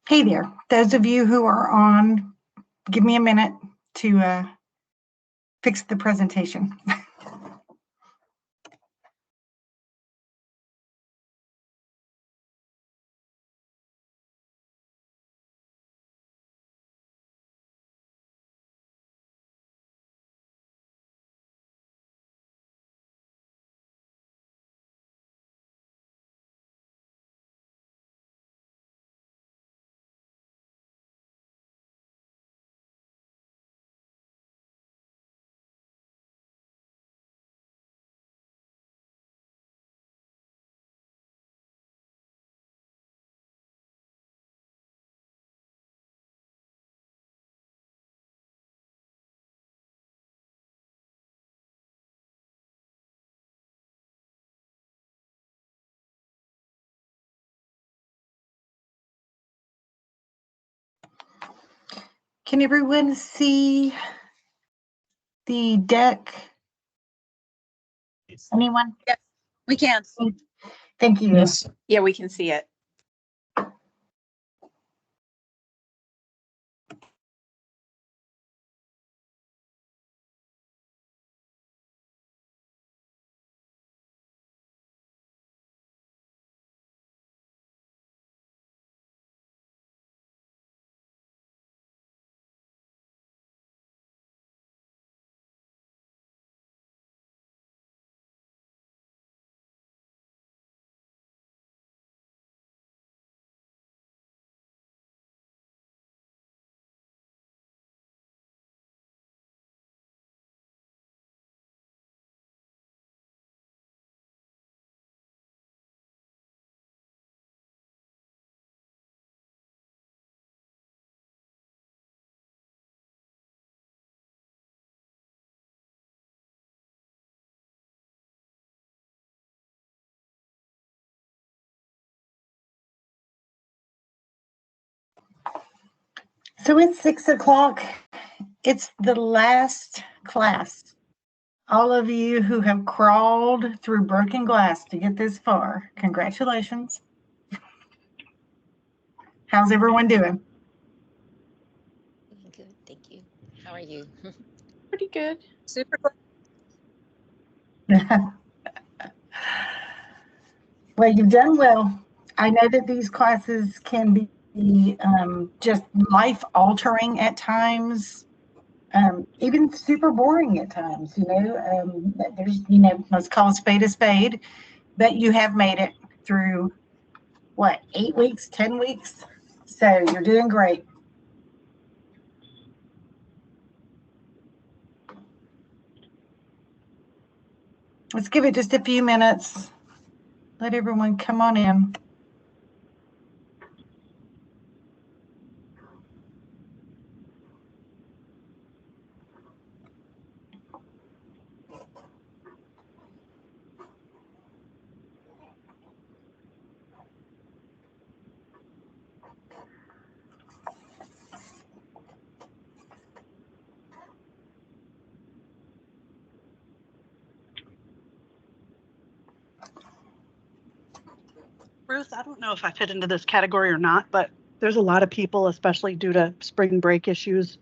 Hey there, those of you who are on, give me a minute to fix the presentation. Can everyone see the deck? Anyone? Yes, we can. Thank you. Yes. Yeah, we can see it. So it's 6 o'clock. It's the last class. All of you who have crawled through broken glass to get this far, congratulations. How's everyone doing? Good, thank you. How are you? Pretty good. Super. Well, you've done well. I know that these classes can be just life altering at times, even super boring at times. Let's call a spade, but you have made it through what, 8 weeks, 10 weeks? So you're doing great. Let's give it just a few minutes. Let everyone come on in. Ruth, I don't know if I fit into this category or not, but there's a lot of people, especially due to spring break issues,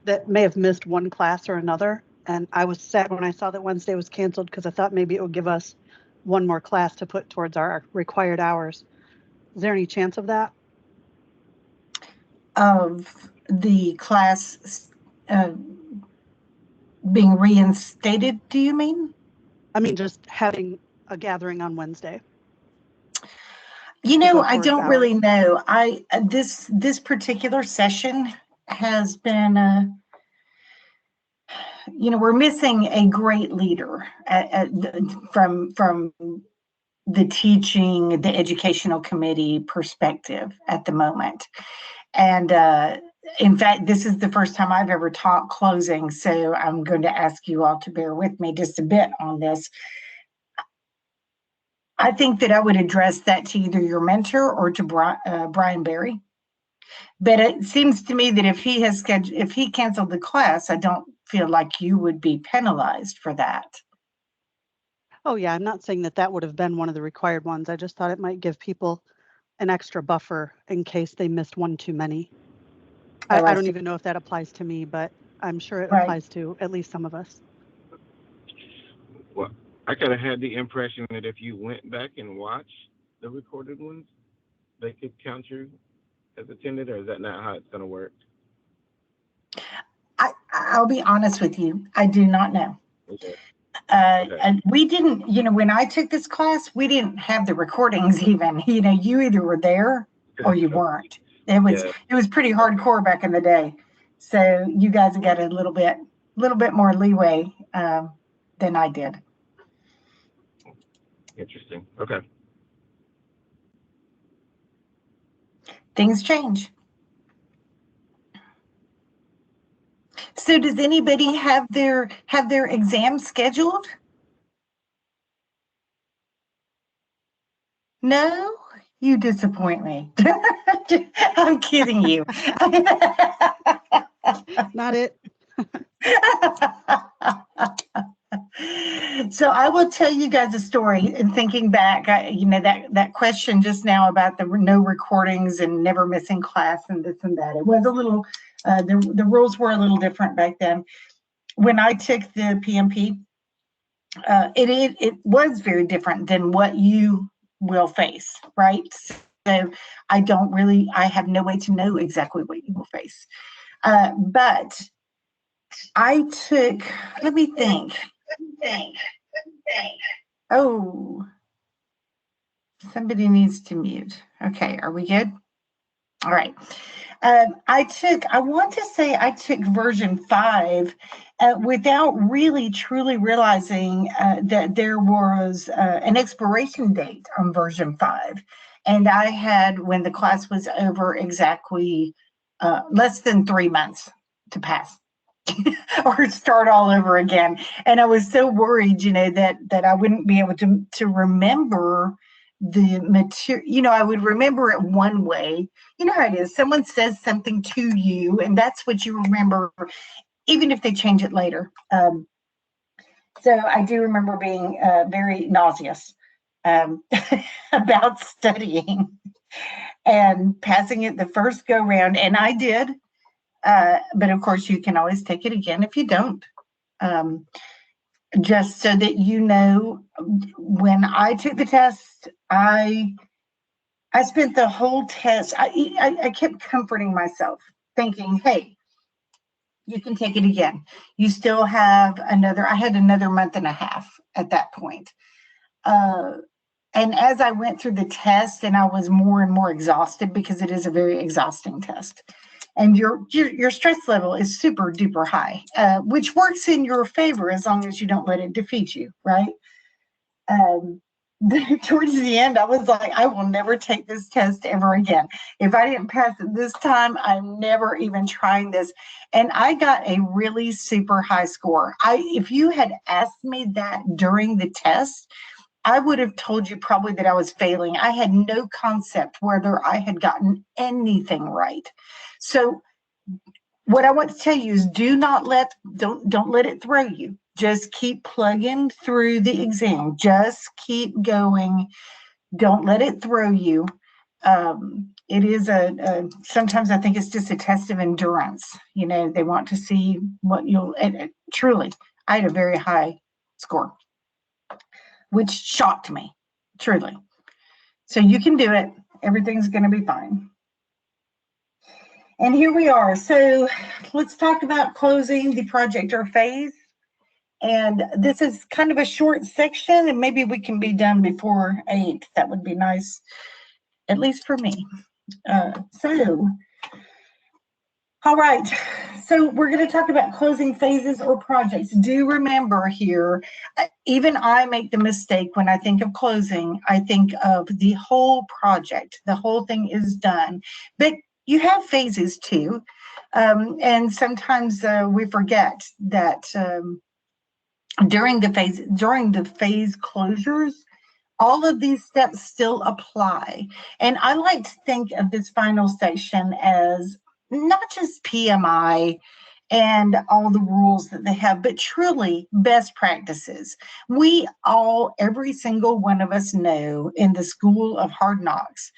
that may have missed one class or another. And I was sad when I saw that Wednesday was canceled because I thought maybe it would give us one more class to put towards our required hours. Is there any chance of that? Of the class being reinstated, do you mean? I mean, just having a gathering on Wednesday. I don't really know. This particular session has been, we're missing a great leader from the teaching, the educational committee perspective at the moment. And in fact, this is the first time I've ever taught closing, so I'm going to ask you all to bear with me just a bit on this. I think that I would address that to either your mentor or to Brian Berry. But it seems to me that if he canceled the class, I don't feel like you would be penalized for that. Oh yeah, I'm not saying that would have been one of the required ones. I just thought it might give people an extra buffer in case they missed one too many. Oh, I I don't see. even know if that applies to me, but I'm sure it Right. applies to at least some of us. Well, I kind of had the impression that if you went back and watched the recorded ones, they could count you as attended, or is that not how it's going to work? I'll be honest with you. I do not know. Okay. Okay. And we didn't, when I took this class, we didn't have the recordings even. You either were there or you weren't. It was pretty hardcore back in the day. So you guys got a little bit more leeway than I did. Interesting. Okay. Things change. So does anybody have their exam scheduled? No? You disappoint me. I'm kidding you. Not it. So I will tell you guys a story. And thinking back, that question just now about the no recordings and never missing class and this and that. It was a little, the rules were a little different back then. When I took the PMP, it was very different than what you will face, right? So I have no way to know exactly what you will face. But I took, let me think. Oh, somebody needs to mute. Okay, are we good? All right. I want to say I took version 5 without really truly realizing that there was an expiration date on version 5. And I had, when the class was over, exactly less than 3 months to pass. Or start all over again. And I was so worried, that I wouldn't be able to remember the material. I would remember it one way. You know how it is. Someone says something to you, and that's what you remember, even if they change it later. So I do remember being very nauseous about studying and passing it the first go round, and I did. But of course, you can always take it again if you don't. Just so that when I took the test, I spent the whole test. I kept comforting myself, thinking, "Hey, you can take it again. You still have another." I had another month and a half at that point. And as I went through the test, and I was more and more exhausted because it is a very exhausting test. And your stress level is super duper high, which works in your favor as long as you don't let it defeat you, right? Towards the end, I was like, I will never take this test ever again. If I didn't pass it this time, I'm never even trying this. And I got a really super high score. If you had asked me that during the test, I would have told you probably that I was failing. I had no concept whether I had gotten anything right. So what I want to tell you is don't let it throw you. Just keep plugging through the exam. Just keep going. Don't let it throw you. It is sometimes I think it's just a test of endurance. They want to see what truly, I had a very high score, which shocked me, truly. So you can do it. Everything's going to be fine. And here we are. So let's talk about closing the project or phase. And this is kind of a short section, and maybe we can be done before 8. That would be nice, at least for me. All right. So we're going to talk about closing phases or projects. Do remember here, even I make the mistake when I think of closing, I think of the whole project. The whole thing is done. But you have phases too. And sometimes we forget that during the phase closures, all of these steps still apply. And I like to think of this final section as not just PMI and all the rules that they have, but truly best practices. We all, every single one of us know in the school of hard knocks,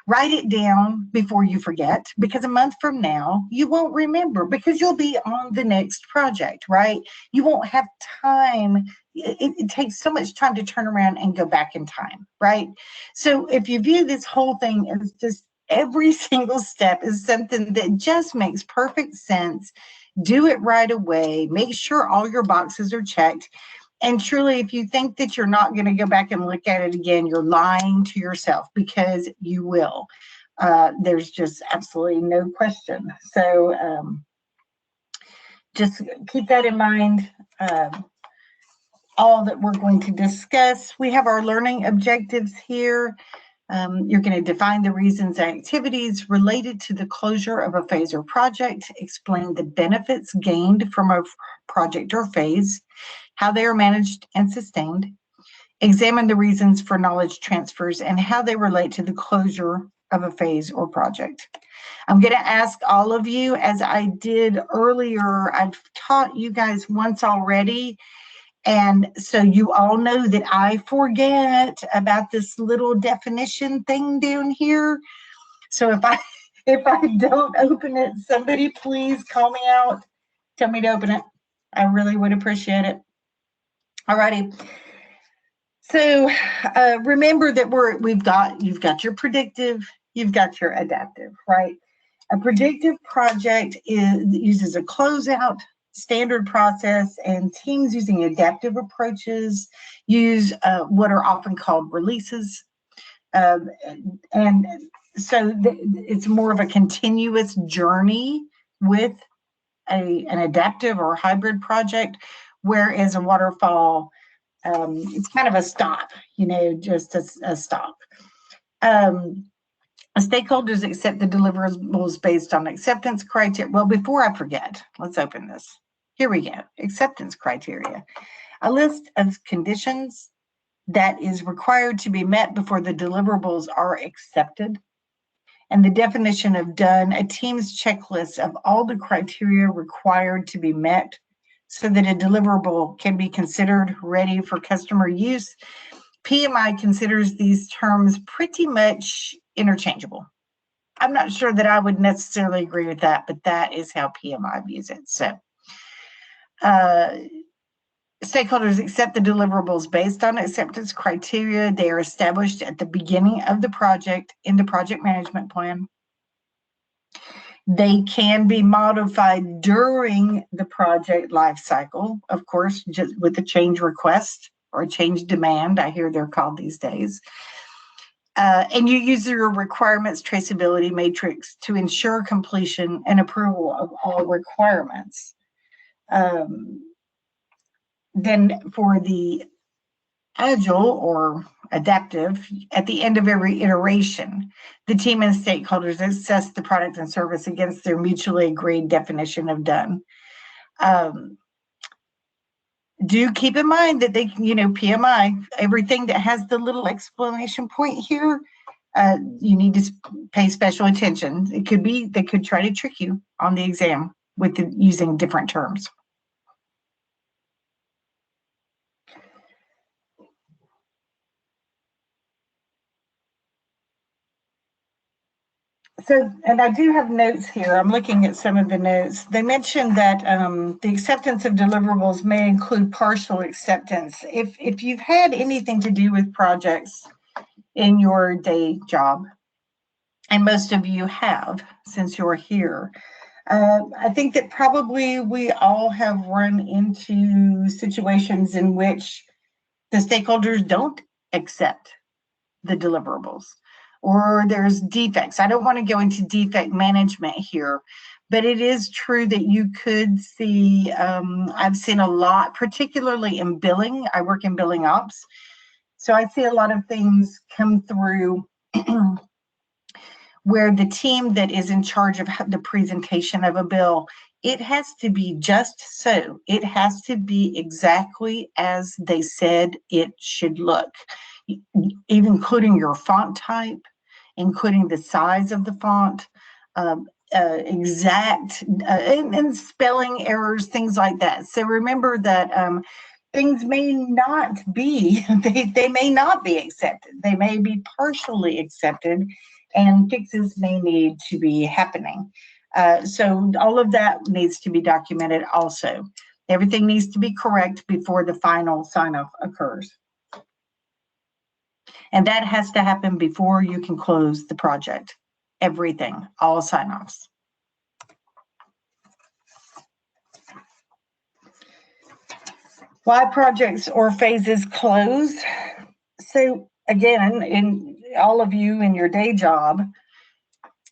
Write it down before you forget, because a month from now, you won't remember because you'll be on the next project, right? You won't have time. It takes so much time to turn around and go back in time, right? So if you view this whole thing as just every single step is something that just makes perfect sense, do it right away, make sure all your boxes are checked. And truly, if you think that you're not going to go back and look at it again, you're lying to yourself, because you will. There's just absolutely no question. So just keep that in mind. All that we're going to discuss. We have our learning objectives here. You're going to define the reasons and activities related to the closure of a phase or project, explain the benefits gained from a project or phase, how they are managed and sustained, examine the reasons for knowledge transfers and how they relate to the closure of a phase or project. I'm going to ask all of you, as I did earlier, I've taught you guys once already, and so you all know that I forget about this little definition thing down here. So if I don't open it, somebody please call me out, tell me to open it. I really would appreciate it. Alrighty. So remember that you've got your predictive, you've got your adaptive, right? A predictive project uses a closeout standard process, and teams using adaptive approaches use what are often called releases. And so it's more of a continuous journey with an adaptive or hybrid project, whereas a waterfall, it's kind of a stop, just a stop. Stakeholders accept the deliverables based on acceptance criteria. Well, before I forget, let's open this. Here we go, acceptance criteria. A list of conditions that is required to be met before the deliverables are accepted. And the definition of done, a team's checklist of all the criteria required to be met so that a deliverable can be considered ready for customer use. PMI considers these terms pretty much interchangeable. I'm not sure that I would necessarily agree with that, but that is how PMI views it. So stakeholders accept the deliverables based on acceptance criteria. They are established at the beginning of the project in the project management plan. They can be modified during the project life cycle, of course, just with a change request or a change demand, I hear they're called these days. And you use your requirements traceability matrix to ensure completion and approval of all requirements. Then for the agile or adaptive, at the end of every iteration, the team and stakeholders assess the product and service against their mutually agreed definition of done. Do keep in mind that they, PMI, everything that has the little exclamation point here, you need to pay special attention. They could try to trick you on the exam with using different terms. So, and I do have notes here. I'm looking at some of the notes. They mentioned that the acceptance of deliverables may include partial acceptance. If you've had anything to do with projects in your day job, and most of you have since you're here, I think that probably we all have run into situations in which the stakeholders don't accept the deliverables, or there's defects. I don't want to go into defect management here, but it is true that you could see, I've seen a lot, particularly in billing. I work in billing ops. So I see a lot of things come through where the team that is in charge of the presentation of a bill, it has to be just so. It has to be exactly as they said it should look, even including your font type, including the size of the font, exact, and spelling errors, things like that. So remember that things may not be, they may not be accepted. They may be partially accepted. and fixes may need to be happening. So all of that needs to be documented also. Everything needs to be correct before the final sign-off occurs. And that has to happen before you can close the project. Everything, all sign-offs. Why projects or phases close? So again, in all of you in your day job,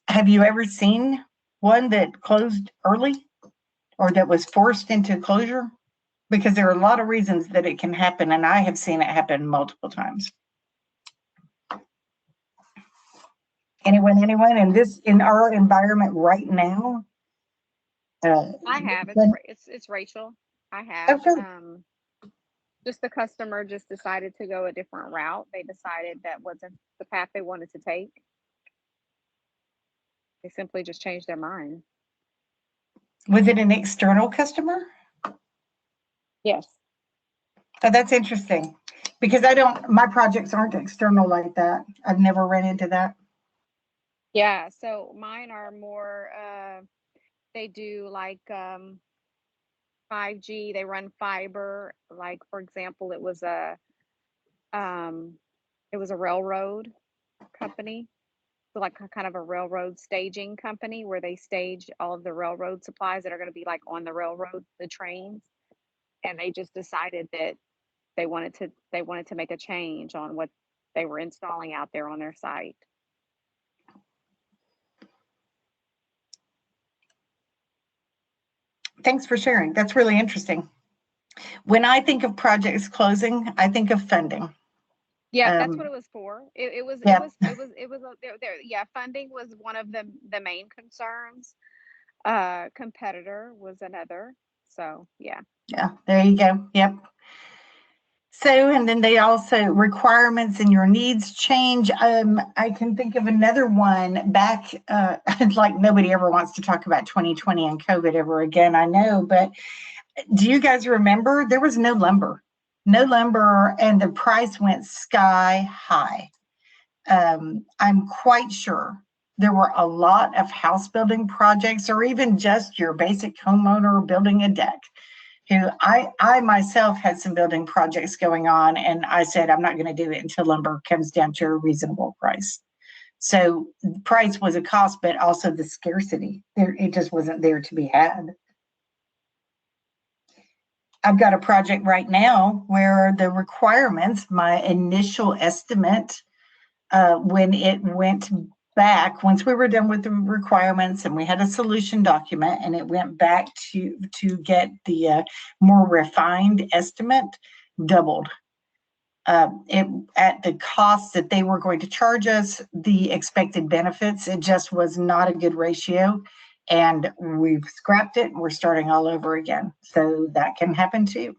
have you ever seen one that closed early or that was forced into closure? Because there are a lot of reasons that it can happen, and I have seen it happen multiple times. Anyone in our environment right now? I have. It's Rachel. I have. Okay. Just the customer just decided to go a different route. They decided that wasn't the path they wanted to take. They simply just changed their mind. Was it an external customer? Yes. Oh, that's interesting, because my projects aren't external like that. I've never ran into that. Yeah. So mine are more, they do like 5G, they run fiber. Like, for example, it was a railroad company. So like kind of a railroad staging company where they stage all of the railroad supplies that are going to be like on the railroad, the trains. And they just decided that they wanted to make a change on what they were installing out there on their site. Thanks for sharing. That's really interesting. When I think of projects closing, I think of funding. Yeah, that's what it was for. Funding was one of the main concerns. Competitor was another. So yeah. Yeah, there you go. Yep. So, and then they also, requirements and your needs change. I can think of another one back, like nobody ever wants to talk about 2020 and COVID ever again, I know, but do you guys remember there was no lumber, and the price went sky high. I'm quite sure there were a lot of house building projects, or even just your basic homeowner building a deck, who I myself had some building projects going on, and I said, I'm not going to do it until lumber comes down to a reasonable price. So price was a cost, but also the scarcity. It just wasn't there to be had. I've got a project right now where the requirements, my initial estimate, when it went back, once we were done with the requirements and we had a solution document, and it went back to get the more refined estimate, doubled. It at the cost that they were going to charge us, the expected benefits, it just was not a good ratio, and we've scrapped it and we're starting all over again. So that can happen too.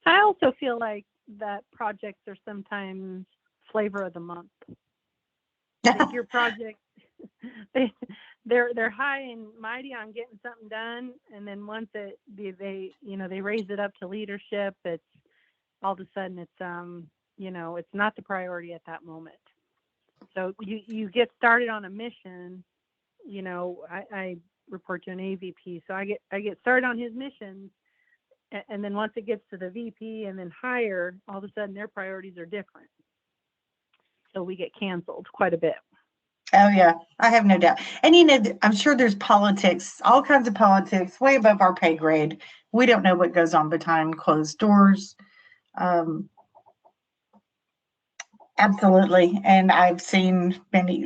I also feel like that projects are sometimes flavor of the month. Like your project, they're high and mighty on getting something done, and then once they raise it up to leadership, it's all of a sudden it's it's not the priority at that moment. So you get started on a mission. I report to an AVP, so I get started on his missions. And then once it gets to the VP and then higher, all of a sudden their priorities are different. So we get canceled quite a bit. Oh yeah, I have no doubt. And I'm sure there's politics, all kinds of politics, way above our pay grade. We don't know what goes on behind closed doors. Absolutely. And I've seen many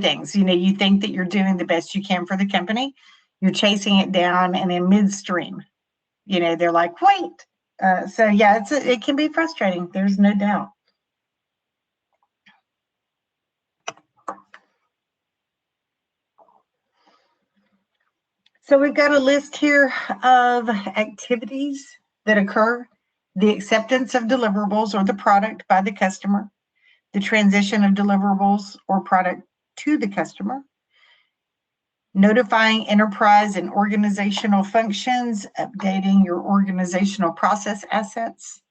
things. You think that you're doing the best you can for the company, you're chasing it down, and in midstream, they're like, wait. So yeah, it can be frustrating. There's no doubt. So we've got a list here of activities that occur: the acceptance of deliverables or the product by the customer, the transition of deliverables or product to the customer, notifying enterprise and organizational functions, updating your organizational process assets,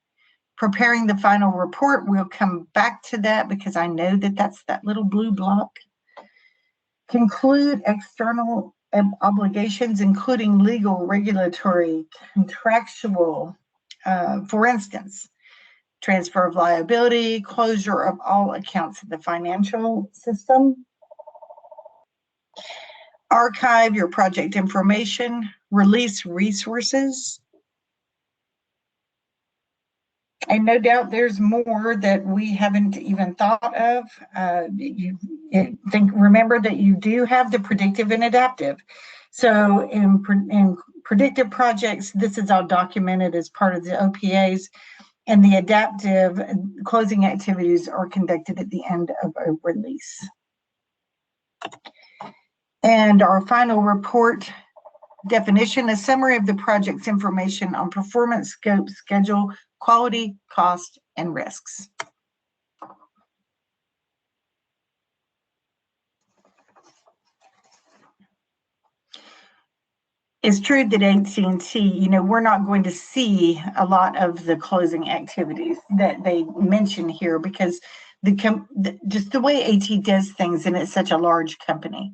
preparing the final report. We'll come back to that because I know that that's that little blue block. Conclude external obligations, including legal, regulatory, contractual, for instance, transfer of liability, closure of all accounts in the financial system, archive your project information, release resources. And no doubt there's more that we haven't even thought of. Remember that you do have the predictive and adaptive. So in predictive projects, this is all documented as part of the OPAs, and the adaptive closing activities are conducted at the end of a release. And our final report definition, a summary of the project's information on performance, scope, schedule, quality, cost, and risks. It's true that AT&T, we're not going to see a lot of the closing activities that they mention here because just the way AT does things, and it's such a large company,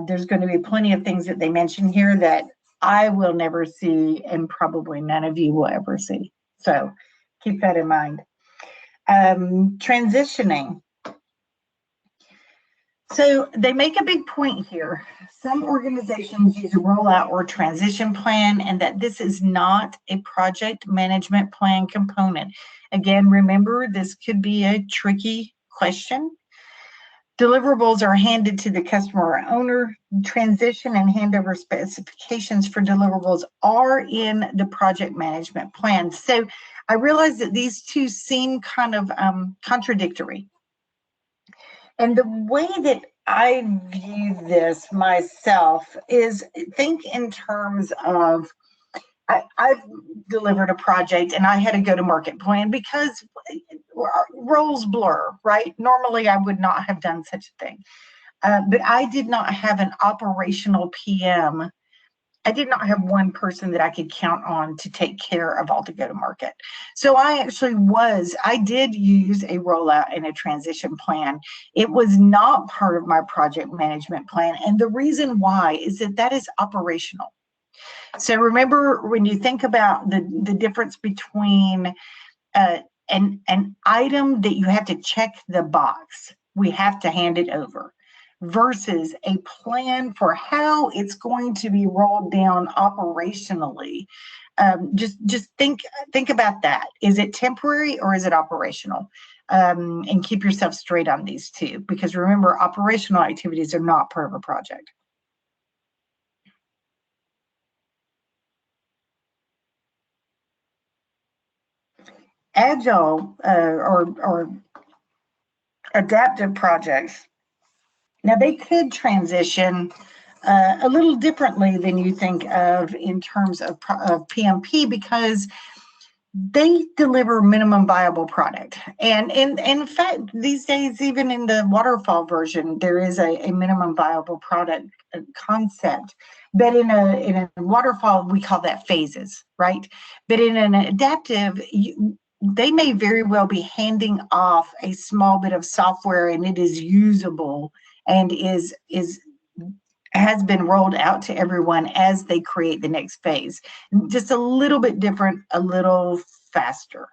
there's going to be plenty of things that they mention here that I will never see and probably none of you will ever see. So keep that in mind. Transitioning. So they make a big point here. Some organizations use a rollout or transition plan, and that this is not a project management plan component. Again, remember, this could be a tricky question. Deliverables are handed to the customer or owner. Transition and handover specifications for deliverables are in the project management plan. So I realize that these two seem kind of contradictory. And the way that I view this myself is think in terms of, I've delivered a project and I had a go-to-market plan because roles blur, right? Normally I would not have done such a thing. But I did not have an operational PM. I did not have one person that I could count on to take care of all the go-to-market. So I did use a rollout and a transition plan. It was not part of my project management plan. And the reason why is that is operational. So remember, when you think about the difference between an item that you have to check the box, we have to hand it over, versus a plan for how it's going to be rolled down operationally. Just think about that. Is it temporary or is it operational? And keep yourself straight on these two, because remember, operational activities are not part of a project. Agile or adaptive projects, now they could transition a little differently than you think of in terms of PMP, because they deliver minimum viable product. And in fact, these days, even in the waterfall version, there is a minimum viable product concept. But in a waterfall, we call that phases, right? But in an adaptive, they may very well be handing off a small bit of software and it is usable and has been rolled out to everyone as they create the next phase. Just a little bit different, a little faster.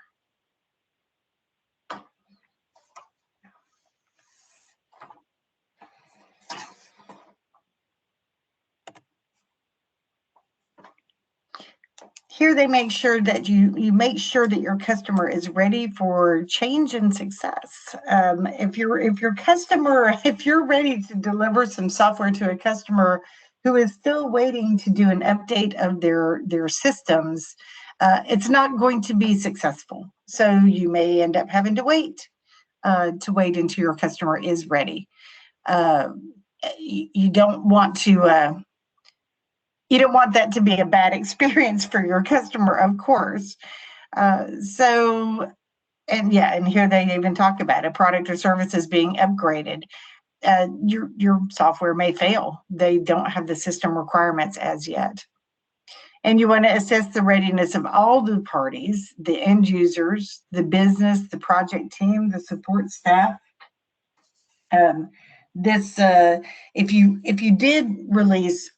Here they make sure that you make sure that your customer is ready for change and success. If you're ready to deliver some software to a customer who is still waiting to do an update of their systems, it's not going to be successful. So you may end up having to wait until your customer is ready. You don't want that to be a bad experience for your customer, of course. And here they even talk about a product or service is being upgraded. your software may fail. They don't have the system requirements as yet. And you want to assess the readiness of all the parties, the end users, the business, the project team, the support staff. If you did release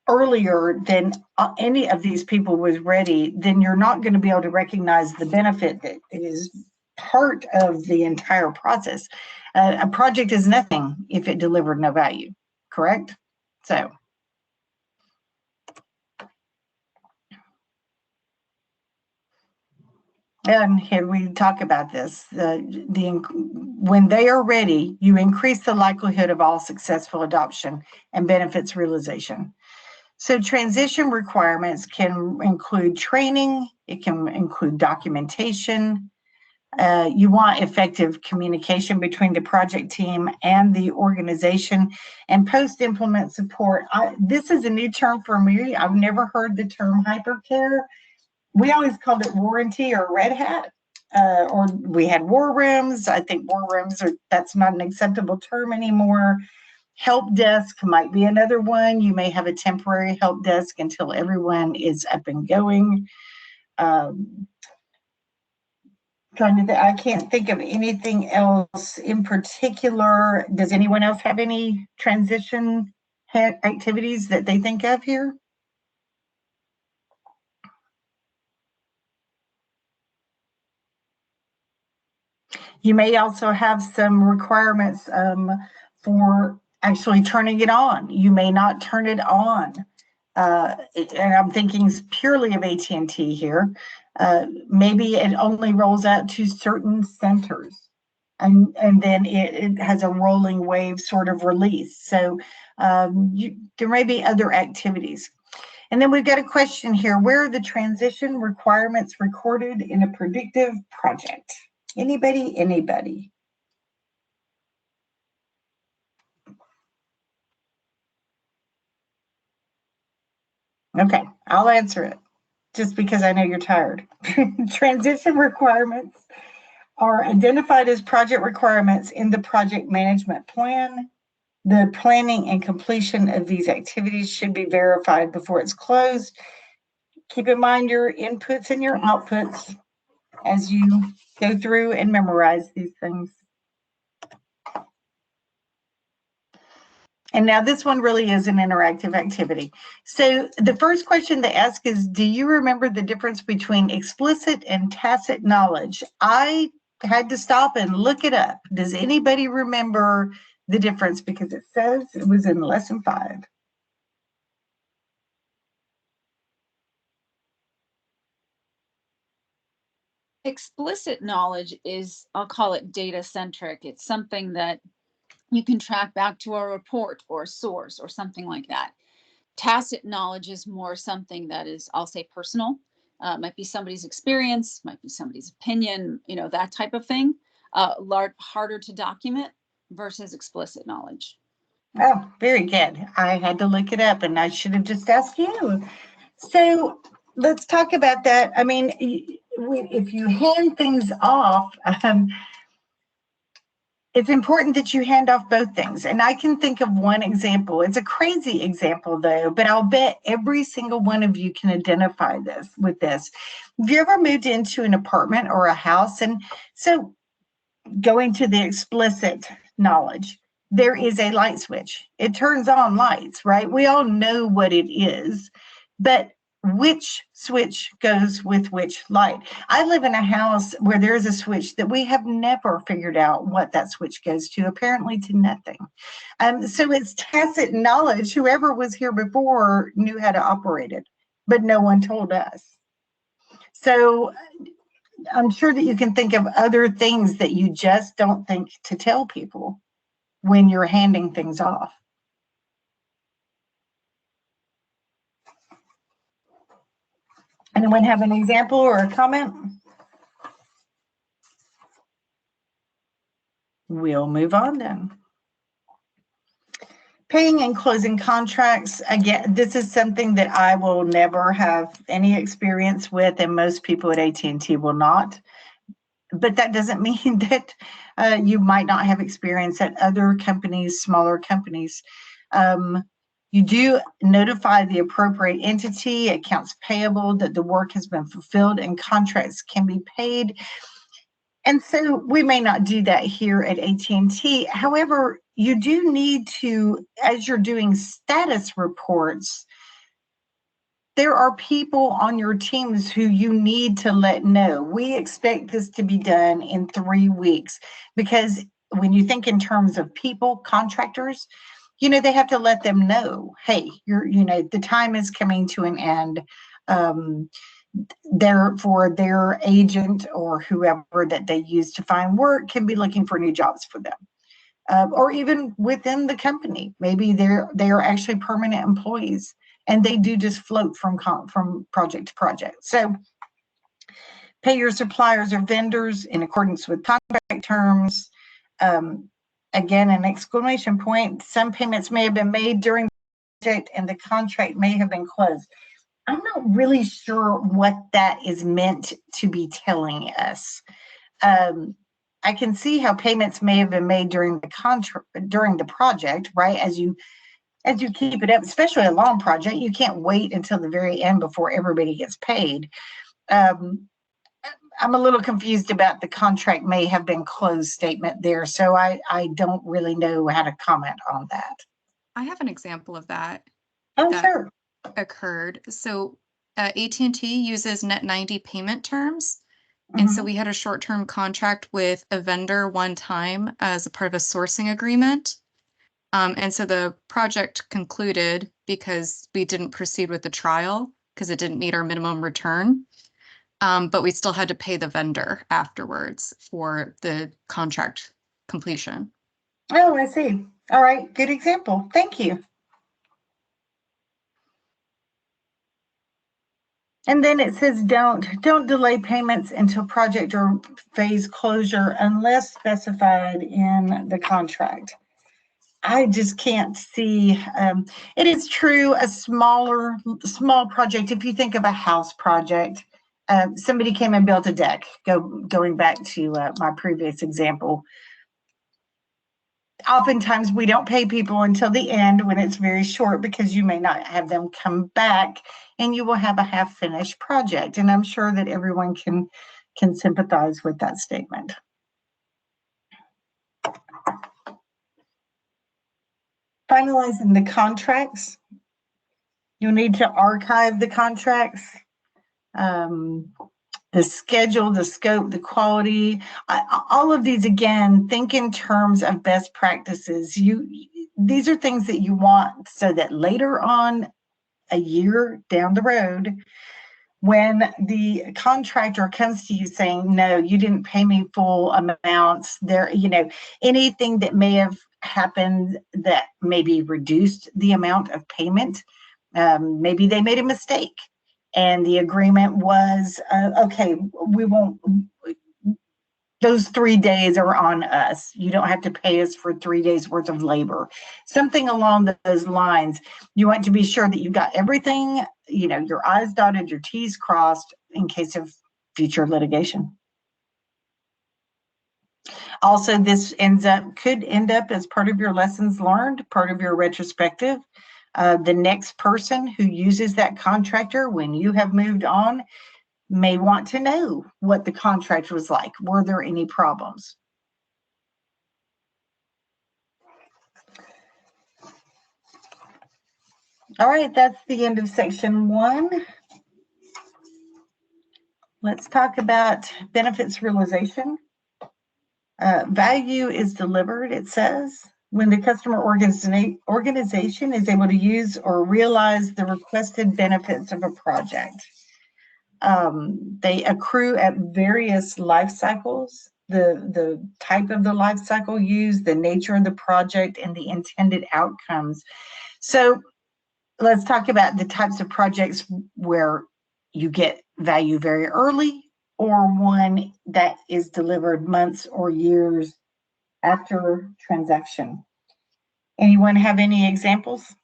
earlier than any of these people was ready, then you're not going to be able to recognize the benefit that is part of the entire process. A project is nothing if it delivered no value, correct? So. And here we talk about this, when they are ready, you increase the likelihood of all successful adoption and benefits realization. So transition requirements can include training, it can include documentation. You want effective communication between the project team and the organization, and post-implement support. This is a new term for me. I've never heard the term hypercare. We always called it warranty or Red Hat, or we had war rooms. I think war rooms that's not an acceptable term anymore. Help desk might be another one. You may have a temporary help desk until everyone is up and going. I can't think of anything else in particular. Does anyone else have any transition activities that they think of here? You may also have some requirements for actually turning it on. You may not turn it on. And I'm thinking purely of AT&T here. Maybe it only rolls out to certain centers. And then it has a rolling wave sort of release. So there may be other activities. And then we've got a question here. Where are the transition requirements recorded in a predictive project? Anybody? Okay, I'll answer it just because I know you're tired. Transition requirements are identified as project requirements in the project management plan. The planning and completion of these activities should be verified before it's closed. Keep in mind your inputs and your outputs as you go through and memorize these things. And now this one really is an interactive activity. So the first question they ask is, do you remember the difference between explicit and tacit knowledge? I had to stop and look it up. Does anybody remember the difference? Because it says it was in lesson 5. Explicit knowledge is, I'll call it data centric. It's something that you can track back to a report or a source or something like that. Tacit knowledge is more something that is, I'll say, personal. Might be somebody's experience, might be somebody's opinion, that type of thing. Harder to document versus explicit knowledge. Oh, very good. I had to look it up and I should have just asked you. So let's talk about that. I mean, if you hand things off, it's important that you hand off both things. And I can think of one example. It's a crazy example though, but I'll bet every single one of you can identify this with this. Have you ever moved into an apartment or a house? And so going to the explicit knowledge, there is a light switch. It turns on lights, right? We all know what it is, but which switch goes with which light? I live in a house where there's a switch that we have never figured out what that switch goes to, apparently to nothing. So it's tacit knowledge. Whoever was here before knew how to operate it, but no one told us. So I'm sure that you can think of other things that you just don't think to tell people when you're handing things off. Anyone have an example or a comment? We'll move on then. Paying and closing contracts. Again, this is something that I will never have any experience with, and most people at AT&T will not. but that doesn't mean that you might not have experience at other companies, smaller companies. You do notify the appropriate entity, accounts payable, that the work has been fulfilled and contracts can be paid. And so we may not do that here at AT&T. However, you do need to, as you're doing status reports, there are people on your teams who you need to let know. We expect this to be done in 3 weeks, because when you think in terms of people, contractors, they have to let them know, hey, the time is coming to an end. Therefore, their agent or whoever that they use to find work can be looking for new jobs for them. Or even within the company, maybe they are actually permanent employees, and they do just float from project to project. So pay your suppliers or vendors in accordance with contract terms. Again, an exclamation point. Some payments may have been made during the project and the contract may have been closed. I'm not really sure what that is meant to be telling us. I can see how payments may have been made during the project, right? As you keep it up, especially a long project, you can't wait until the very end before everybody gets paid. I'm a little confused about the contract may have been closed statement there, so I don't really know how to comment on that. I have an example of that. Oh, that sure. Occurred. So AT&T uses net 90 payment terms. And so we had a short-term contract with a vendor one time as a part of a sourcing agreement. And so the project concluded because we didn't proceed with the trial because it didn't meet our minimum return. But we still had to pay the vendor afterwards for the contract completion. Oh, I see. All right. Good example. Thank you. And then it says don't delay payments until project or phase closure unless specified in the contract. I just can't see. It is true, a small project. If you think of a house project, somebody came and built a deck. Going back to my previous example. Oftentimes we don't pay people until the end when it's very short, because you may not have them come back and you will have a half-finished project. And I'm sure that everyone can sympathize with that statement. Finalizing the contracts. You'll need to archive the contracts. The schedule, the scope, the quality, all of these, again, think in terms of best practices. These are things that you want so that later on, a year down the road, when the contractor comes to you saying, no, you didn't pay me full amounts, anything that may have happened that maybe reduced the amount of payment, maybe they made a mistake. And the agreement was, okay, we won't, those 3 days are on us. You don't have to pay us for 3 days worth of labor. Something along those lines. You want to be sure that you've got everything, your I's dotted, your T's crossed in case of future litigation. Also, this could end up as part of your lessons learned, part of your retrospective. The next person who uses that contractor when you have moved on may want to know what the contract was like. Were there any problems? All right, that's the end of section 1. Let's talk about benefits realization. Value is delivered, it says, when the customer organization is able to use or realize the requested benefits of a project. They accrue at various life cycles, the type of the life cycle used, the nature of the project, and the intended outcomes. So let's talk about the types of projects where you get value very early, or one that is delivered months or years after transaction. Anyone have any examples?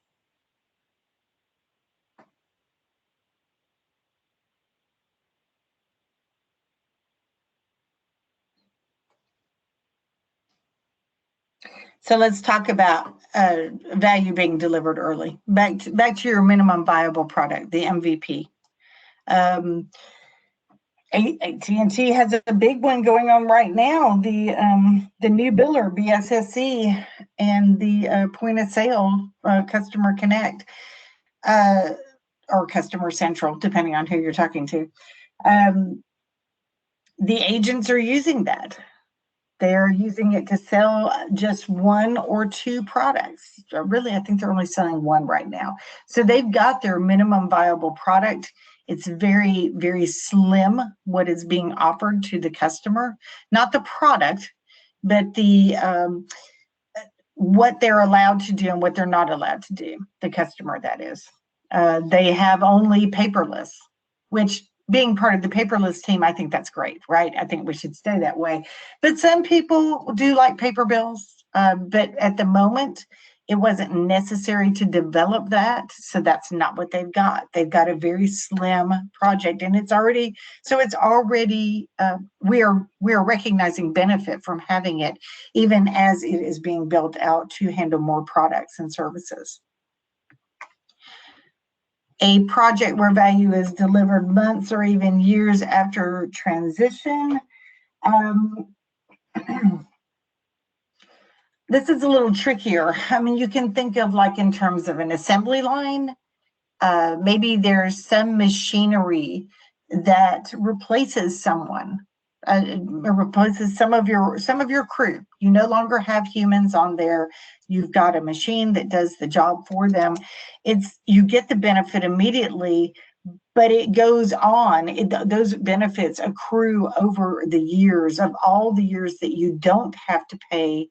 So let's talk about value being delivered early. Back to your minimum viable product, the MVP. AT&T has a big one going on right now. The new biller, BSSE, and the point of sale, Customer Connect, or Customer Central, depending on who you're talking to. The agents are using that. They're using it to sell just one or two products. Really, I think they're only selling one right now. So they've got their minimum viable product. It's very, very slim what is being offered to the customer. Not the product, but the what they're allowed to do and what they're not allowed to do, the customer, that is. They have only paperless, which, being part of the paperless team, I think that's great, right? I think we should stay that way. But some people do like paper bills, but at the moment, it wasn't necessary to develop that. So that's not what they've got. They've got a very slim project, and it's already, we are recognizing benefit from having it, even as it is being built out to handle more products and services. A project where value is delivered months or even years after transition. This is a little trickier. I mean, you can think of, like, in terms of an assembly line. Maybe there's some machinery that replaces someone, replaces some of your crew. You no longer have humans on there. You've got a machine that does the job for them. You get the benefit immediately, but it goes on. Those benefits accrue over the years, of all the years that you don't have to pay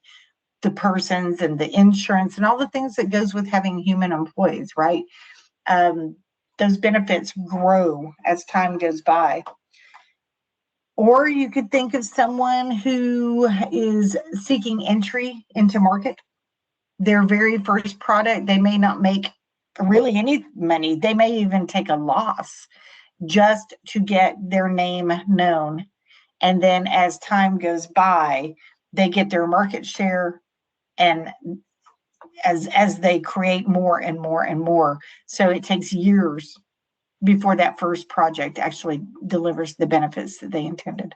the persons and the insurance and all the things that goes with having human employees, right? Those benefits grow as time goes by. Or you could think of someone who is seeking entry into market. Their very first product, they may not make really any money. They may even take a loss just to get their name known. And then as time goes by, they get their market share, and as they create more and more and more. So it takes years before that first project actually delivers the benefits that they intended.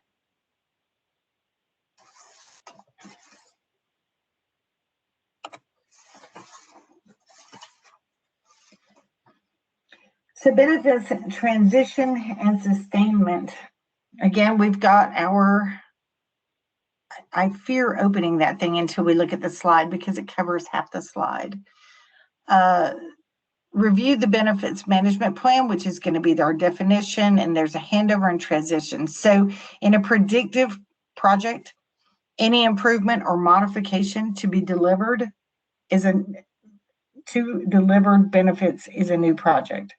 So benefits, transition, and sustainment. Again, we've got I fear opening that thing until we look at the slide because it covers half the slide. Review the benefits management plan, which is going to be our definition, and there's a handover and transition. So in a predictive project, any improvement or modification to be delivered delivered benefits is a new project.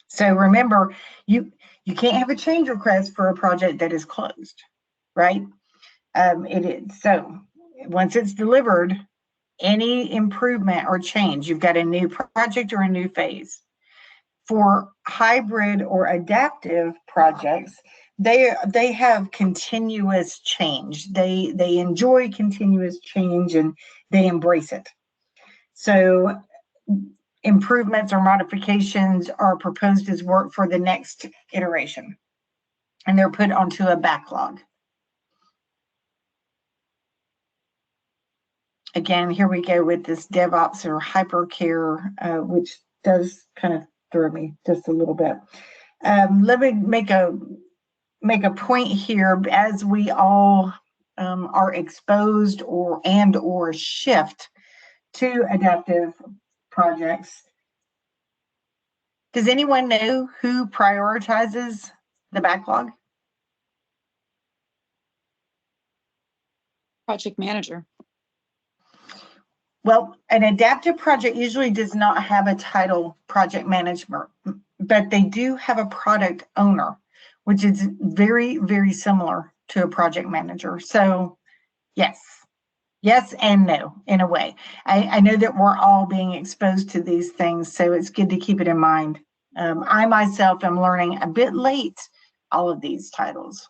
So remember, you can't have a change request for a project that is closed, right? It is. So once it's delivered, any improvement or change, you've got a new project or a new phase. For hybrid or adaptive projects, they have continuous change. They enjoy continuous change and they embrace it. So improvements or modifications are proposed as work for the next iteration, and they're put onto a backlog. Again, here we go with this DevOps or hypercare, which does kind of throw me just a little bit. Let me make a point here. As we all are exposed or shift to adaptive projects, does anyone know who prioritizes the backlog? Project manager. Well, an adaptive project usually does not have a title project management, but they do have a product owner, which is very, very similar to a project manager. So yes and no, in a way. I know that we're all being exposed to these things, so it's good to keep it in mind. I myself am learning a bit late all of these titles.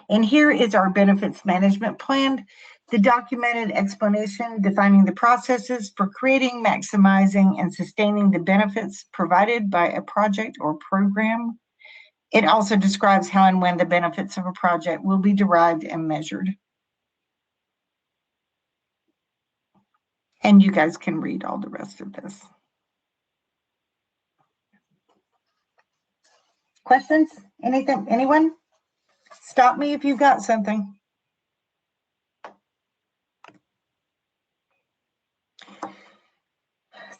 And here is our benefits management plan. The documented explanation defining the processes for creating, maximizing, and sustaining the benefits provided by a project or program. It also describes how and when the benefits of a project will be derived and measured. And you guys can read all the rest of this. Questions? Anything? Anyone? Stop me if you've got something.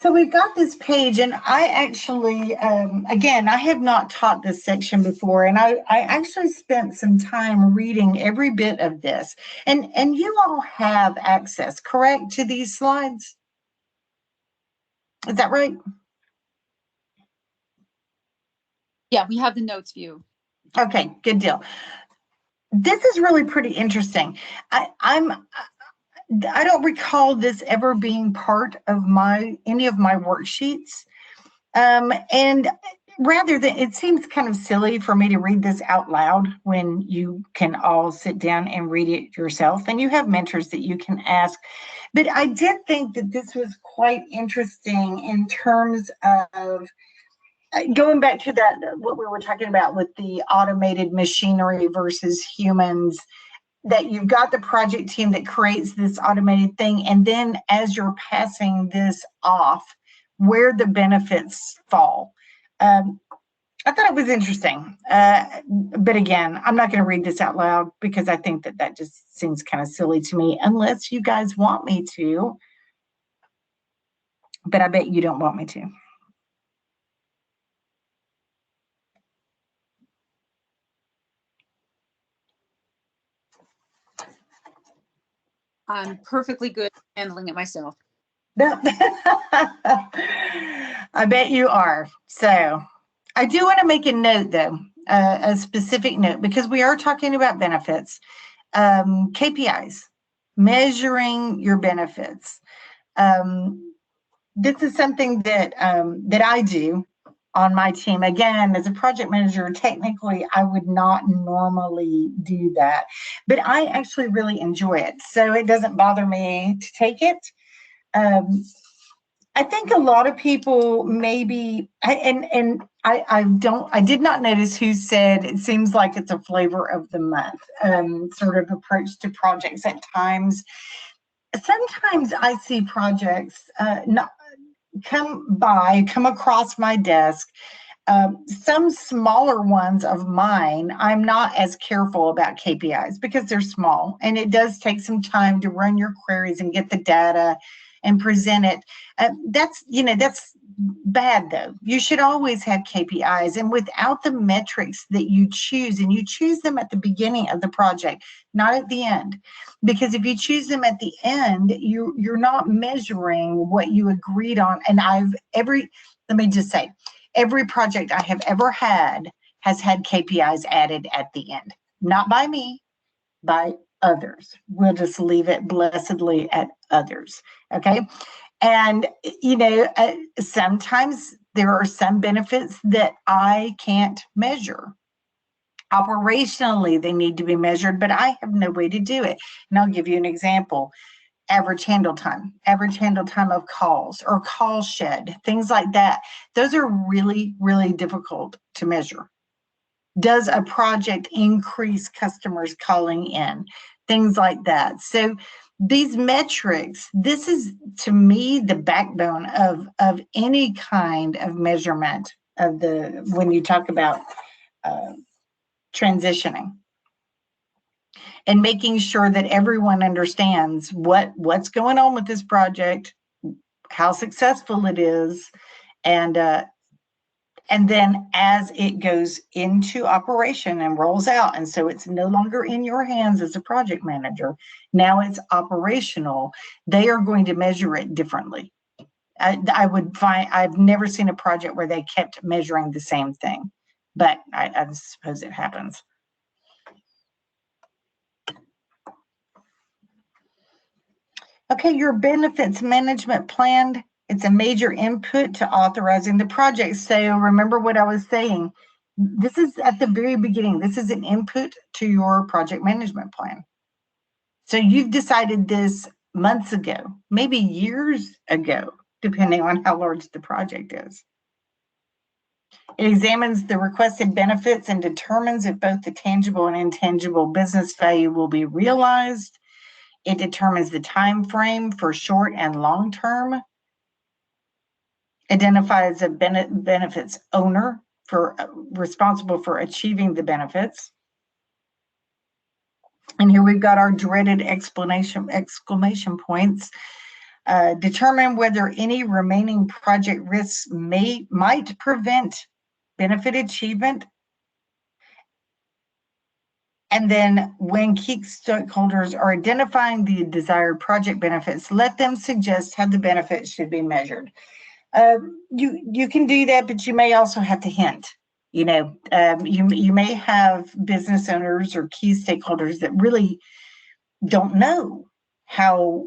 So we've got this page, and I actually, again, I have not taught this section before, and I actually spent some time reading every bit of this. And you all have access, correct, to these slides? Is that right? Yeah, we have the notes view. Okay, good deal. This is really pretty interesting. I don't recall this ever being part of any of my worksheets. And rather than, it seems kind of silly for me to read this out loud when you can all sit down and read it yourself, and you have mentors that you can ask. But I did think that this was quite interesting in terms of going back to that, what we were talking about with the automated machinery versus humans, that you've got the project team that creates this automated thing, and then as you're passing this off, where the benefits fall. I thought it was interesting, but again, I'm not going to read this out loud because I think that just seems kind of silly to me, unless you guys want me to, but I bet you don't want me to. I'm perfectly good handling it myself. I bet you are. So I do want to make a note, though, a specific note, because we are talking about benefits, KPIs, measuring your benefits. This is something that I do on my team. Again, as a project manager, technically, I would not normally do that, but I actually really enjoy it. So it doesn't bother me to take it. I think a lot of people maybe, I did not notice who said it seems like it's a flavor of the month sort of approach to projects at times. Sometimes I see projects come across my desk. Some smaller ones of mine, I'm not as careful about KPIs because they're small, and it does take some time to run your queries and get the data and present it. That's bad, though. You should always have KPIs, and without the metrics that you choose, and you choose them at the beginning of the project, not at the end, because if you choose them at the end, you're not measuring what you agreed on. And let me just say, every project I have ever had has had KPIs added at the end, not by me, by others. We'll just leave it blessedly at others. Okay. And, sometimes there are some benefits that I can't measure. Operationally, they need to be measured, but I have no way to do it. And I'll give you an example. Average handle time of calls, or call shed, things like that. Those are really, really difficult to measure. Does a project increase customers calling in? Things like that. So these metrics, this is, to me, the backbone of any kind of measurement of when you talk about transitioning. And making sure that everyone understands what's going on with this project, how successful it is, and then as it goes into operation and rolls out, and so it's no longer in your hands as a project manager. Now it's operational. They are going to measure it differently. I've never seen a project where they kept measuring the same thing, but I suppose it happens. Okay, your benefits management plan, it's a major input to authorizing the project. So remember what I was saying. This is at the very beginning. This is an input to your project management plan. So you've decided this months ago, maybe years ago, depending on how large the project is. It examines the requested benefits and determines if both the tangible and intangible business value will be realized. It determines the time frame for short and long term. Identifies a benefits owner responsible for achieving the benefits. And here we've got our dreaded exclamation points. Determine whether any remaining project risks might prevent benefit achievement. And then when key stakeholders are identifying the desired project benefits, let them suggest how the benefits should be measured. You can do that, but you may also have to hint. You may have business owners or key stakeholders that really don't know how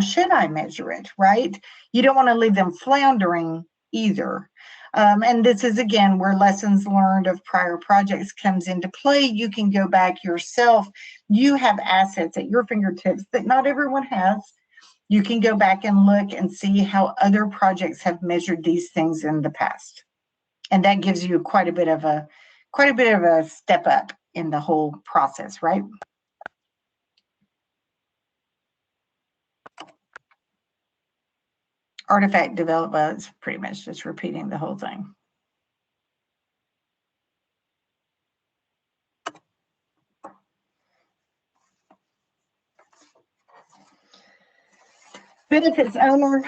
should I measure it, right? You don't want to leave them floundering either. And this is, again, where lessons learned of prior projects comes into play. You can go back yourself. You have assets at your fingertips that not everyone has. You can go back and look and see how other projects have measured these things in the past. And that gives you quite a bit of a step up in the whole process, right? Artifact development is pretty much just repeating the whole thing. Benefits owner.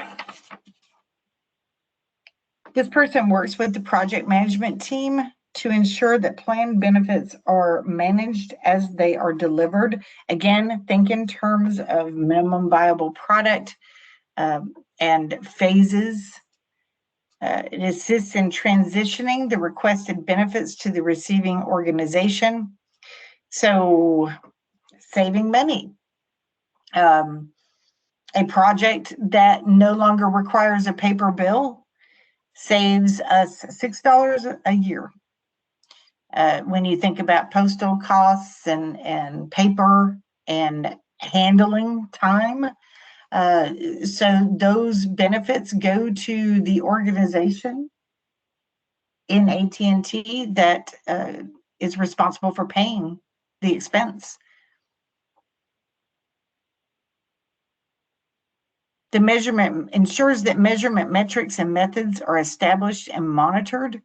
This person works with the project management team to ensure that planned benefits are managed as they are delivered. Again, think in terms of minimum viable product and phases. It assists in transitioning the requested benefits to the receiving organization. So saving money. A project that no longer requires a paper bill saves us $6 a year. When you think about postal costs and paper and handling time, so those benefits go to the organization in AT&T that is responsible for paying the expense. The measurement ensures that measurement metrics and methods are established and monitored.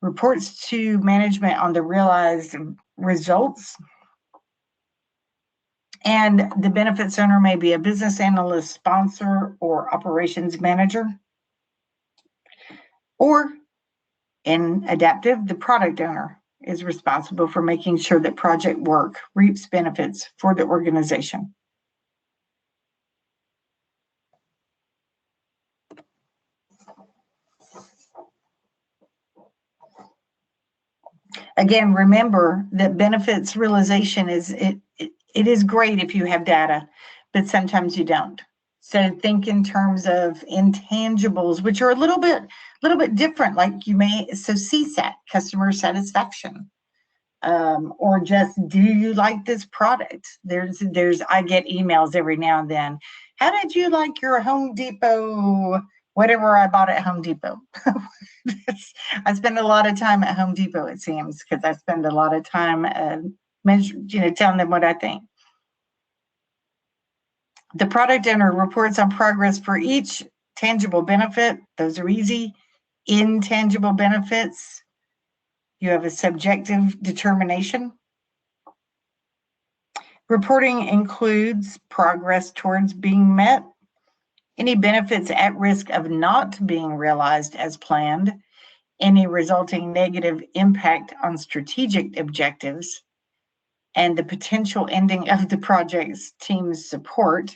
Reports to management on the realized results. And the benefits owner may be a business analyst, sponsor, or operations manager. Or in adaptive, the product owner is responsible for making sure that project work reaps benefits for the organization. Again, remember that benefits realization it is great if you have data, but sometimes you don't. So think in terms of intangibles, which are a little bit different. Like so CSAT, customer satisfaction, or just, do you like this product? I get emails every now and then. How did you like your Home Depot? Whatever I bought at Home Depot. I spend a lot of time at Home Depot, it seems, because I spend a lot of time telling them what I think. The product owner reports on progress for each tangible benefit. Those are easy. Intangible benefits, you have a subjective determination. Reporting includes progress towards being met, any benefits at risk of not being realized as planned, any resulting negative impact on strategic objectives, and the potential ending of the project's team's support.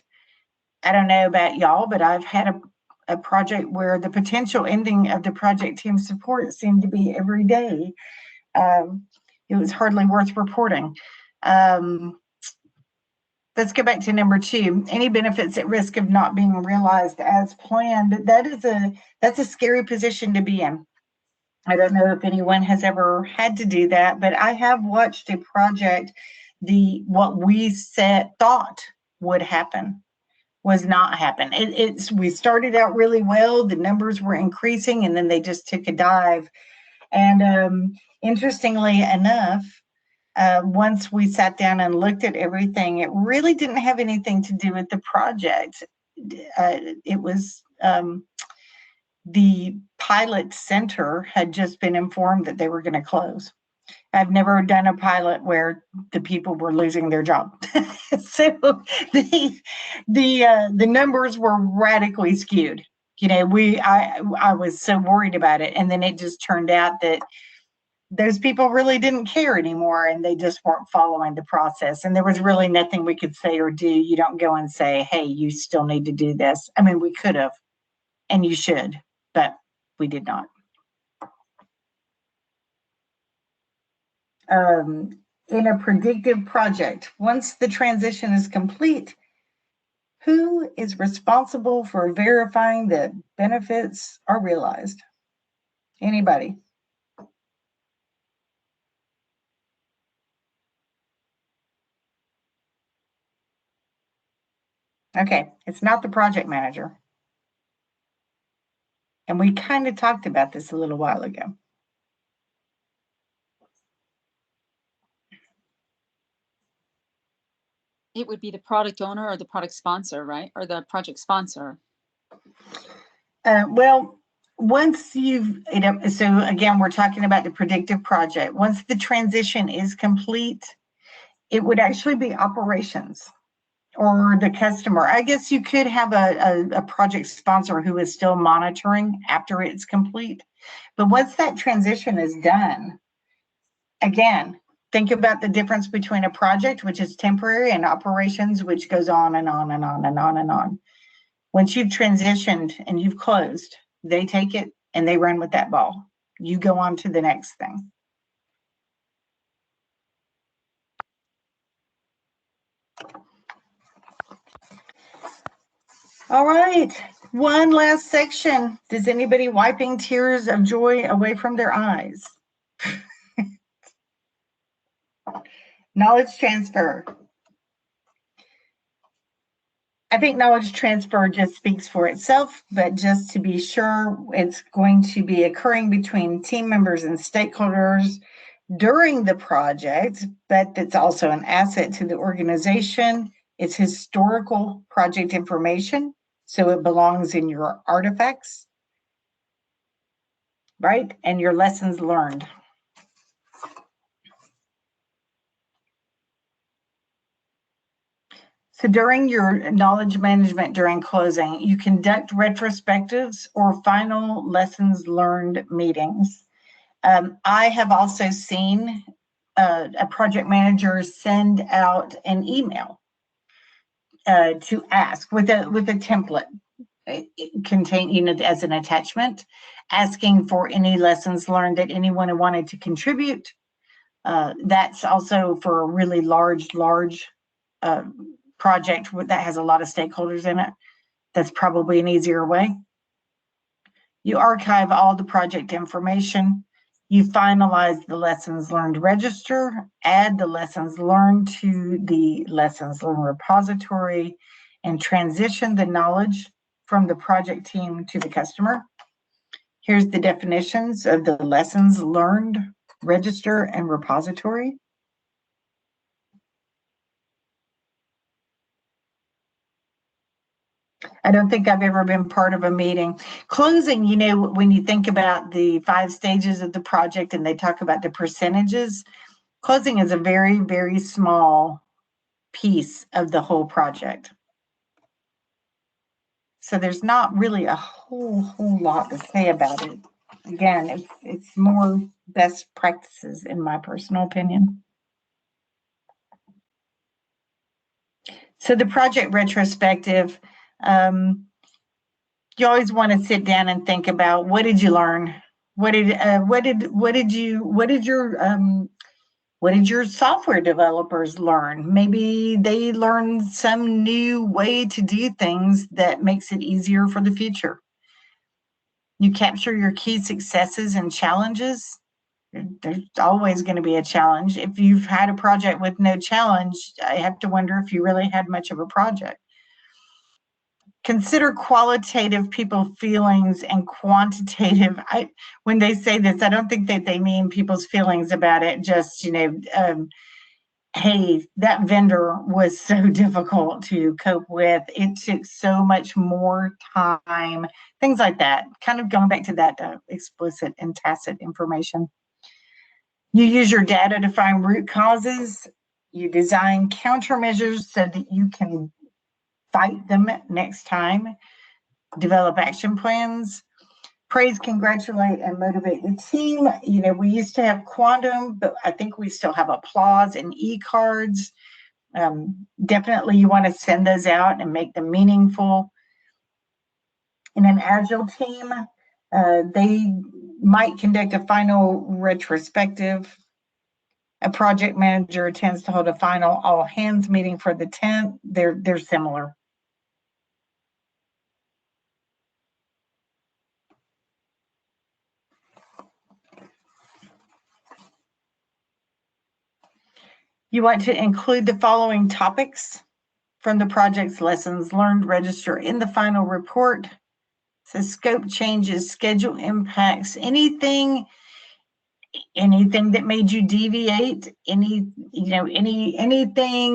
I don't know about y'all, but I've had a project where the potential ending of the project team's support seemed to be every day. It was hardly worth reporting. Let's go back to number 2. Any benefits at risk of not being realized as planned. That's a scary position to be in. I don't know if anyone has ever had to do that, but I have watched a project what we thought would happen was not happen. We started out really well, the numbers were increasing, and then they just took a dive. And interestingly enough, once we sat down and looked at everything, it really didn't have anything to do with the project. It was the pilot center had just been informed that they were going to close. I've never done a pilot where the people were losing their job. So the numbers were radically skewed. You know, I was so worried about it, and then it just turned out that those people really didn't care anymore, and they just weren't following the process. And there was really nothing we could say or do. You don't go and say, hey, you still need to do this. I mean, we could have, and you should, but we did not. In a predictive project, once the transition is complete, who is responsible for verifying that benefits are realized? Anybody? Okay, it's not the project manager. And we kind of talked about this a little while ago. It would be the product owner or the product sponsor, right? Or the project sponsor. Well, once so again, we're talking about the predictive project. Once the transition is complete, it would actually be operations or the customer. I guess you could have a project sponsor who is still monitoring after it's complete. But once that transition is done, again, think about the difference between a project, which is temporary, and operations, which goes on and on and on and on and on. Once you've transitioned and you've closed, they take it and they run with that ball. You go on to the next thing. All right, one last section. Is anybody wiping tears of joy away from their eyes? Knowledge transfer. I think knowledge transfer just speaks for itself, but just to be sure, it's going to be occurring between team members and stakeholders during the project, but it's also an asset to the organization. It's historical project information, so it belongs in your artifacts, right? And your lessons learned. So during your knowledge management during closing, you conduct retrospectives or final lessons learned meetings. I have also seen a project manager send out an email to ask with a template contain, as an attachment, asking for any lessons learned that anyone wanted to contribute. That's also for a really large project that has a lot of stakeholders in it. That's probably an easier way. You archive all the project information. You finalize the lessons learned register, add the lessons learned to the lessons learned repository, and transition the knowledge from the project team to the customer. Here's the definitions of the lessons learned register and repository. I don't think I've ever been part of a meeting. Closing, when you think about the 5 stages of the project and they talk about the percentages, closing is a very, very small piece of the whole project. So there's not really a whole lot to say about it. Again, it's more best practices in my personal opinion. So the project retrospective, you always want to sit down and think about, what did you learn? What did your software developers learn? Maybe they learned some new way to do things that makes it easier for the future. You capture your key successes and challenges. There's always going to be a challenge. If you've had a project with no challenge, I have to wonder if you really had much of a project. Consider qualitative people feelings and quantitative. When they say this, I don't think that they mean people's feelings about it. Just, hey, that vendor was so difficult to cope with. It took so much more time, things like that. Kind of going back to that explicit and tacit information. You use your data to find root causes. You design countermeasures so that you can fight them next time. Develop action plans. Praise, congratulate, and motivate the team. We used to have Quantum, but I think we still have Applause and e-cards. Definitely you want to send those out and make them meaningful. In an Agile team, they might conduct a final retrospective. A project manager tends to hold a final all hands meeting for the 10th. They're similar. You want to include the following topics from the project's lessons learned, register in the final report. So scope changes, schedule impacts, anything that made you deviate, anything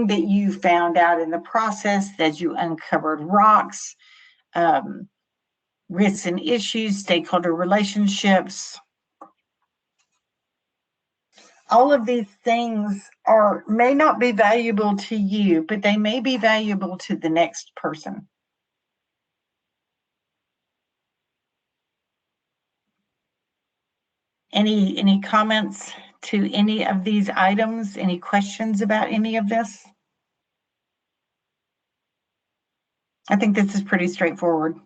that you found out in the process, that you uncovered rocks, risks and issues, stakeholder relationships. All of these things may not be valuable to you, but they may be valuable to the next person. Any comments to any of these items? Any questions about any of this? I think this is pretty straightforward.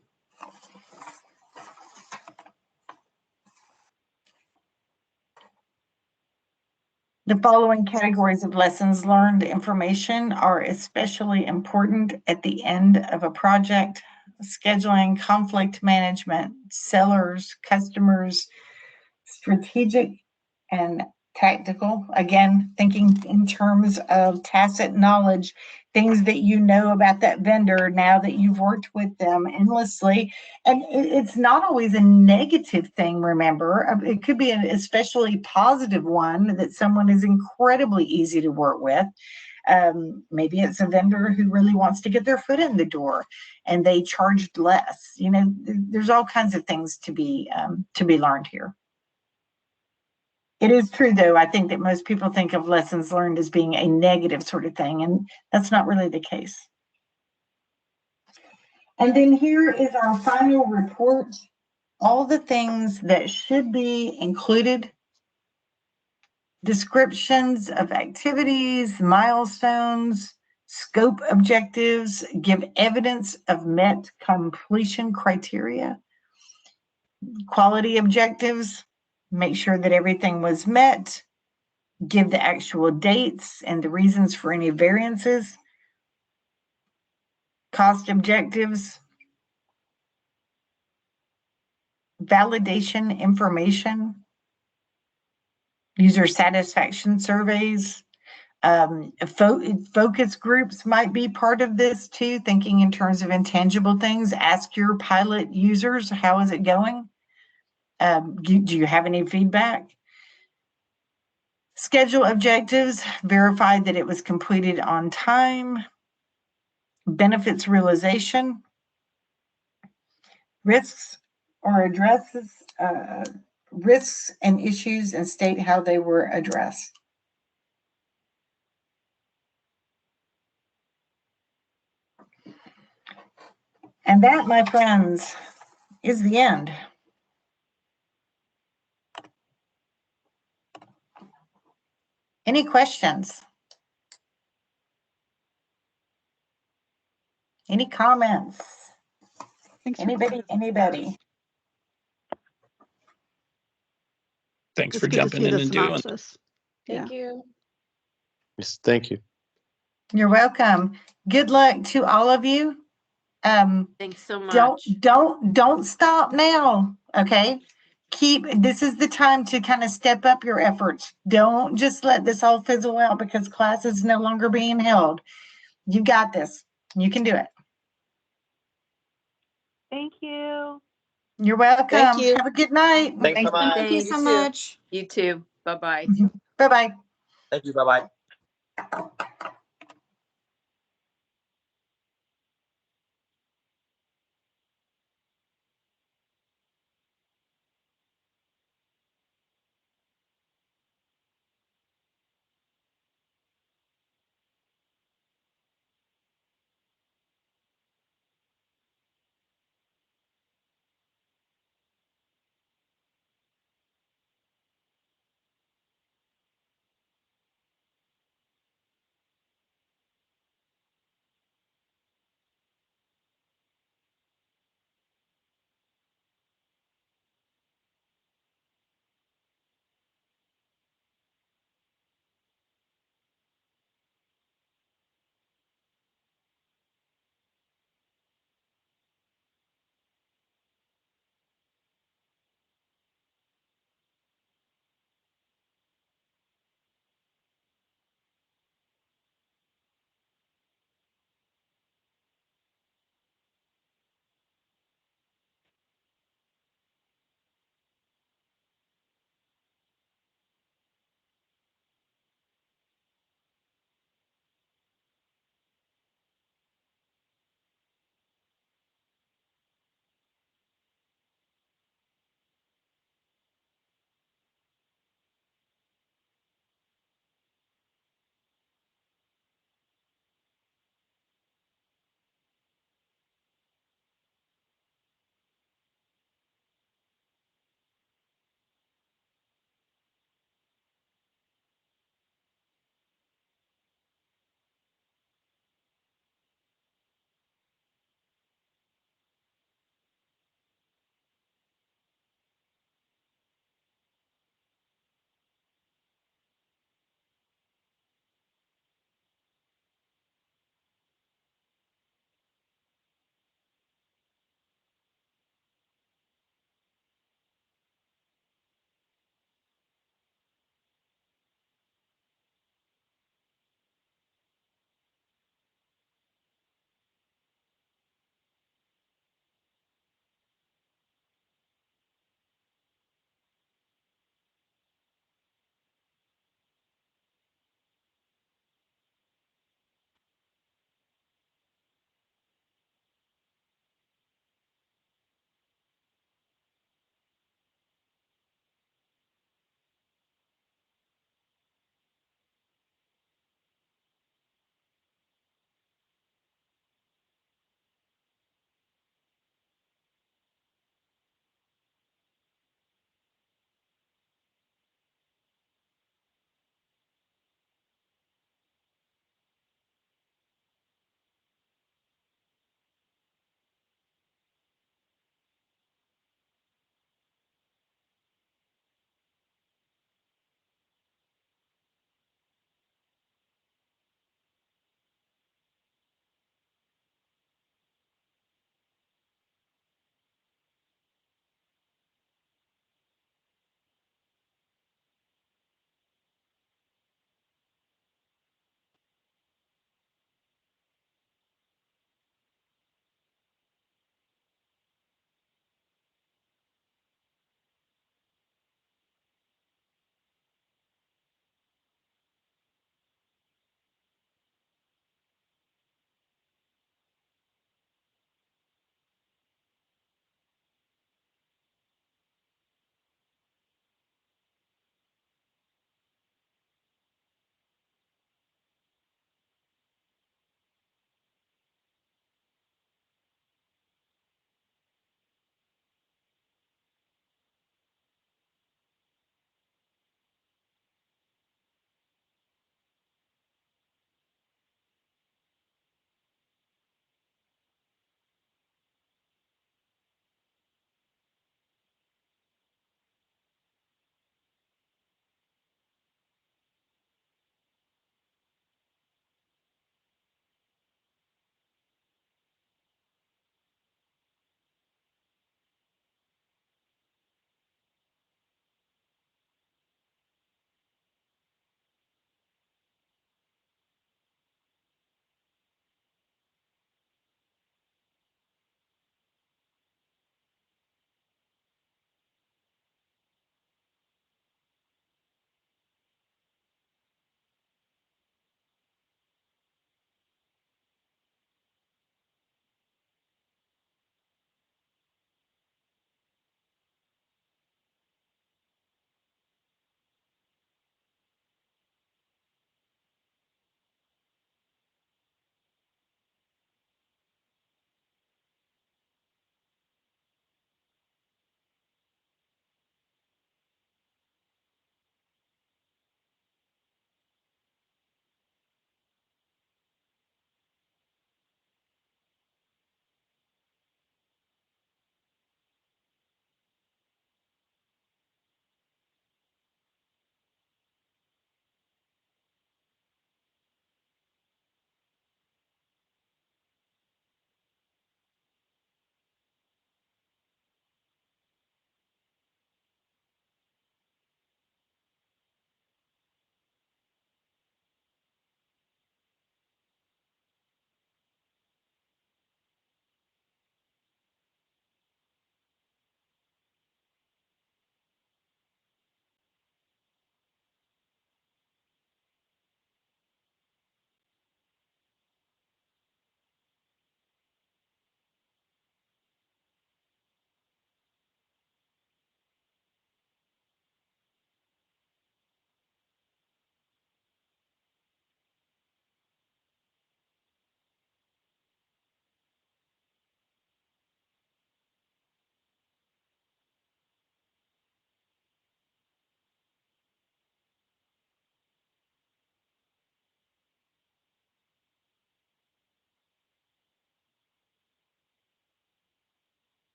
The following categories of lessons learned information are especially important at the end of a project: scheduling, conflict management, sellers, customers, strategic and tactical. Again, thinking in terms of tacit knowledge, things that you know about that vendor now that you've worked with them endlessly. And it's not always a negative thing, remember. It could be an especially positive one, that someone is incredibly easy to work with. Maybe it's a vendor who really wants to get their foot in the door and they charged less. There's all kinds of things to be learned here. It is true, though, I think that most people think of lessons learned as being a negative sort of thing, and that's not really the case. And then here is our final report. All the things that should be included: descriptions of activities, milestones, scope objectives, give evidence of met completion criteria, quality objectives, make sure that everything was met, give the actual dates and the reasons for any variances, cost objectives, validation information, user satisfaction surveys. Focus groups might be part of this too, thinking in terms of intangible things. Ask your pilot users, how is it going? Do you have any feedback? Schedule objectives, verify that it was completed on time. Benefits realization, risks or addresses, risks and issues, and state how they were addressed. And that, my friends, is the end. Any questions? Any comments? Anybody? Thanks It's for good to jumping see in the and doing. synopsis. Yeah. Thank you. Yes, thank you. You're welcome. Good luck to all of you. Thanks so much. Don't stop now. Okay. this is the time to kind of step up your efforts. Don't just let this all fizzle out because class is no longer being held. You got this. You can do it. Thank you. You're welcome. Thank you. Have a good night. Thanks so much. Thank you so much. You too. Bye-bye. Bye-bye. Thank you. Bye-bye.